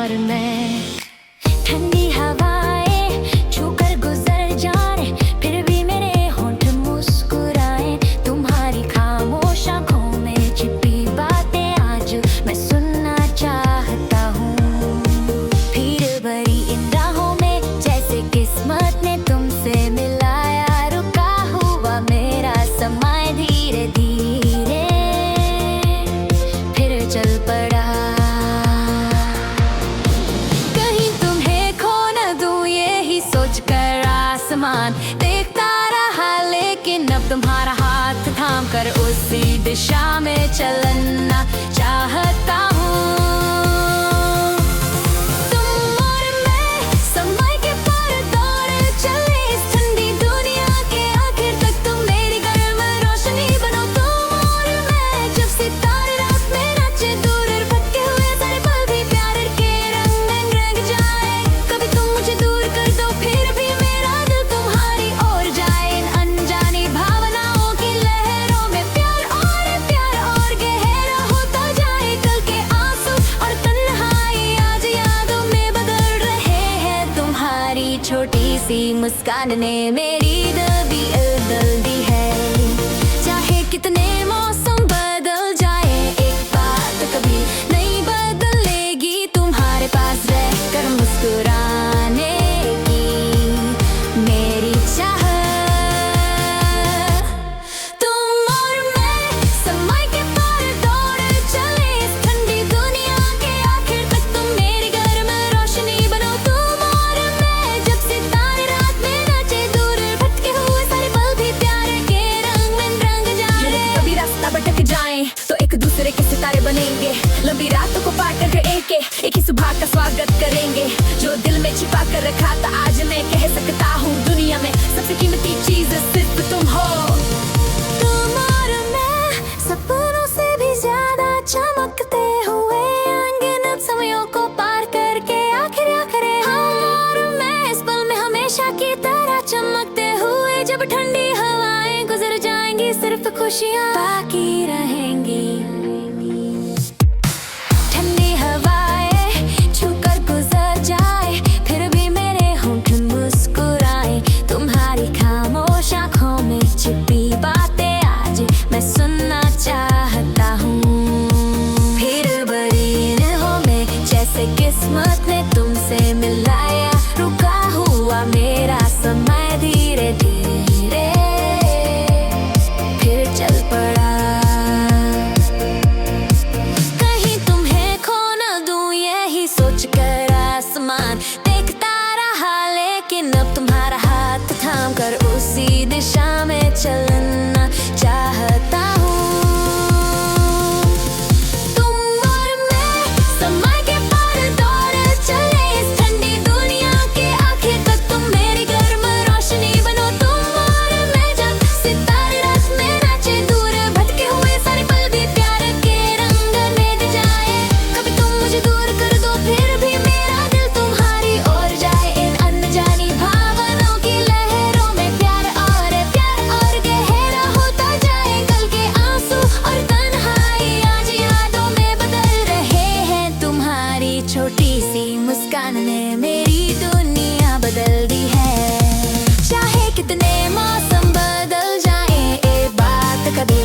और मैं। ठंडी हवाएं छूकर गुजर जाए, फिर भी मेरे होंठ मुस्कुराए। तुम्हारी खामोश आंखों में छिपी बातें आज मैं सुनना चाहता हूँ। फिर भरी इन राहों में जैसे किस्मत ने तुमसे मिलाया, रुका हुआ मेरा समय धीरे धीरे फिर चल पड़ा। कहीं तुम्हें खो न दूं ये ही सोचकर आसमान देखता रहा, लेकिन अब तुम्हारा हाथ थाम कर उसी दिशा में चलना चाहता हूँ। तुम और मैं समय के पार दौड़ चले इस ठंडी दुनिया के आखिर तक। तुम मेरी गर्म रोशनी बनो, तुम और मैं जब सितारे रात में नाचे दूर भटके हुए सारे पल भी प्यार के रंग में रंग जाए। कभी तुम मुझे दूर कर दो, फिर भी मेरा दिल तुम्हारी ओर जाए। इन अनजानी भावनाओं की लहरों में प्यार और गहरा होता जाए। कल के आंसू और तन्हाई आज यादों में बदल रहे हैं। तुम्हारी छोटी सी मुस्कान ने मेरी दबी बदल दी है। चाहे कितने मौसम बदल जाए, एक बात कभी नहीं बदलेगी, तुम्हारे पास रहकर मुस्कुराने की मेरी चाह। तुम और मैं समय के पार दौड़ चले इस ठंडी दुनिया के आखिर तक। तुम मेरी गर्म रोशनी बनो, तुम और मैं जब सितारे रात में नाचे दूर भटके हुए सारे पल भी प्यार के रंग में रंग जाए। कभी रास्ता भटक जाए तो एक दूसरे के सितारे बनेंगे, लंबी रातों को पार करके एक ही सुबह का स्वागत करेंगे। जो दिल में छिपा कर रखा था आज मैं कह सकता हूँ, दुनिया में सबसे कीमती चीज सिर्फ तुम हो। तुम और मैं सपनों से भी ज्यादा चमकते हुए अनगिनत समयों को पार करके आखिर हम और मैं इस पल में हमेशा की तरह चमकते हुए। जब ठंडी हवाएं गुजर जाएंगी सिर्फ खुशियाँ बाकी रहेंगी। ठंडी हवाएं छूकर गुजर जाए, फिर भी मेरे होंठ मुस्कुराए। तुम्हारी खामोश आंखों में छिपी बातें आज मैं सुनना चाहता हूँ। फिर भरी राहों में जैसे किस्मत ने तुमसे मिलाया, रुका हुआ मेरा समय धीरे धीरे फिर चल पड़ा। कहीं तुम्हें खो न दूं यही सोचकर आसमान देखता रहा, लेकिन अब तुम्हारा हाथ थाम कर उसी दिशा में चलना चाहता हूँ। तुम और मैं समय के पार दौड़ चले इस ठंडी दुनिया के आखिर तक। तुम मेरी गर्म रोशनी बनो, तुम और मैं जब सितारे रात में नाचे दूर भटके हुए सारे पल भी प्यार के रंग में जाए। कभी तुम मुझे दूर कर दो, फिर भी मेरा दिल तुम्हारी ओर जाए। इन अनजानी भावनाओं की लहरों में प्यार और गहरा होता जाए। कल के आंसू और तन्हाई आज यादों में बदल रहे हैं। तुम्हारी छोटी सी मुस्कान ने मेरी दुनिया बदल दी है। चाहे कितने मौसम बदल जाए, एक बात कभी